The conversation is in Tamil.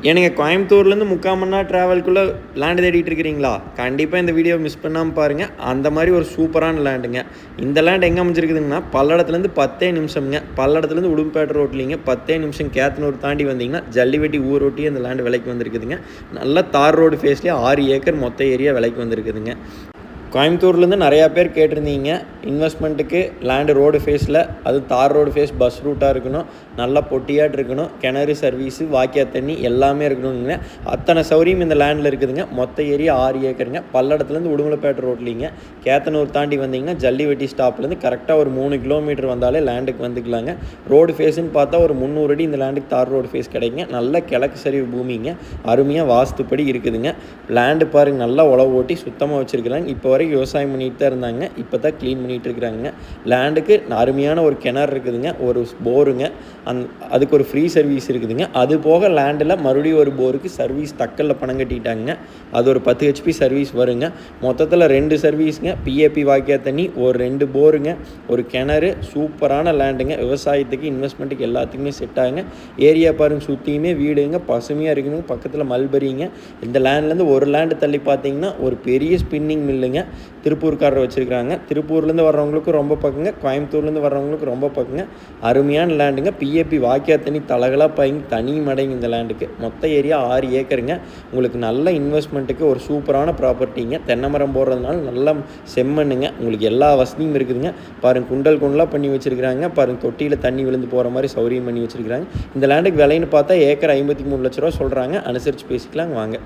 எனக்கு கோயம்புத்தூர்லேருந்து 3/4 மணி நேரம் ட்ராவல்குள்ளே லேண்டு தேடிட்டு இருக்கிறீங்களா? கண்டிப்பாக இந்த வீடியோ மிஸ் பண்ணாமல் பாருங்கள். அந்த மாதிரி ஒரு சூப்பரான லேண்டுங்க. இந்த லேண்ட் எங்கே அமைஞ்சிருக்குதுங்கன்னா, பல்லடத்துலேருந்து 10 நிமிஷம்ங்க. பல்லடத்துலேருந்து உடும்பேட்டை ரோட்லிங்க 10 நிமிஷம் கேத்தனூர் தாண்டி வந்தீங்கன்னா, ஜல்லிவெட்டி ஊரொட்டி அந்த லேண்டு விலைக்கு வந்திருக்குதுங்க. நல்ல தார் ரோடு ஃபேஸ்லேயே 6 ஏக்கர் மொத்த ஏரியா விலைக்கு வந்திருக்குதுங்க. கோயம்புத்தூர்லேருந்து நிறையா பேர் கேட்டிருந்தீங்க இன்வெஸ்ட்மெண்ட்டுக்கு லேண்டு ரோடு ஃபேஸில், அது தார் ரோடு ஃபேஸ் பஸ் ரூட்டாக இருக்கணும், நல்லா பொட்டியாட்டு இருக்கணும், கிணறு சர்வீஸு வாக்கியா தண்ணி எல்லாமே இருக்கணுங்க. அத்தனை சௌரியம் இந்த லேண்டில் இருக்குதுங்க. மொத்த ஏரியா 6 ஏக்கருங்க. பல்லடத்துலேருந்து உடுமலைப்பேட்டை ரோட்லிங்க கேத்தனூர் தாண்டி வந்தீங்கன்னா ஜல்லிவெட்டி ஸ்டாப்லேருந்து கரெக்டாக ஒரு 3 கிலோமீட்டர் வந்தாலே லேண்டுக்கு வந்துக்கலாங்க. ரோடு ஃபேஸுன்னு பார்த்தா ஒரு 300 அடி இந்த லேண்டுக்கு தார் ரோடு ஃபேஸ் கிடைக்குங்க. நல்ல கிழக்கு சரிவு பூமிங்க, அருமையாக வாஸ்துப்படி இருக்குதுங்க. லேண்டு பாருங்கள், நல்லா உழவு ஓட்டி சுத்தமாக வச்சுருக்குறாங்க. இப்போ வரைக்கும் விவசாயம் பண்ணிட்டு தான் இருந்தாங்க, இப்போ தான் க்ளீன் பண்ணிகிட்டு இருக்கிறாங்க. லேண்டுக்கு அருமையான ஒரு கிணறு இருக்குதுங்க, ஒரு போருங்க, அதுக்கு ஒரு ஃப்ரீ சர்வீஸ் இருக்குதுங்க. அது போக லேண்டில் மறுபடியும் ஒரு போருக்கு சர்வீஸ் தக்கலில் பணம் கட்டிட்டாங்க. அது ஒரு 10 ஹெச்பி சர்வீஸ் வருங்க. மொத்தத்தில் 2 சர்வீஸுங்க, பிஏபி வாக்கியா தண்ணி, ஒரு 2 போருங்க, ஒரு கிணறு. சூப்பரான லேண்டுங்க. விவசாயத்துக்கு இன்வெஸ்ட்மெண்ட்டுக்கு எல்லாத்துக்குமே செட் ஆகுங்க. ஏரியா பாருங்க, சுற்றியுமே வீடுங்க, பசுமையாக இருக்குதுங்க. பக்கத்தில் மல்பரிங்க. இந்த லேண்ட்லேருந்து ஒரு லேண்டு தள்ளி பார்த்தீங்கன்னா ஒரு பெரிய ஸ்பின்னிங் மில்லுங்க, திருப்பூர்காரர் வச்சுருக்காங்க. திருப்பூர்லேருந்து வர்றவங்களுக்கு ரொம்ப பக்கங்க, கோயம்புத்தூர்லேருந்து வர்றவங்களுக்கு ரொம்ப பக்கங்க. அருமையான லேண்டுங்க. பிஏபி வாக்கியா தண்ணி தலகலாக பாய்ங்க, தனி மடைங்க இந்த லேண்டுக்கு. மொத்த ஏரியா 6 ஏக்கருங்க. உங்களுக்கு நல்ல இன்வெஸ்ட்மெண்ட்டுக்கு ஒரு சூப்பரான ப்ராப்பர்ட்டிங்க. தென்னை மரம் போடுறதுனால நல்ல செம்மண்ணுங்க. உங்களுக்கு எல்லா வசதியும் இருக்குதுங்க. பாருங்கள், குண்டலாக பண்ணி வச்சுருக்காங்க. பாருங்கள், தொட்டியில் தண்ணி விழுந்து போகிற மாதிரி சௌரியம் பண்ணி வச்சுருக்காங்க. இந்த லேண்டுக்கு விலைன்னு பார்த்தா ஏக்கர் 53 லட்ச ரூபா சொல்கிறாங்க. அனுசரித்து பேசிக்கலாங்க வாங்க.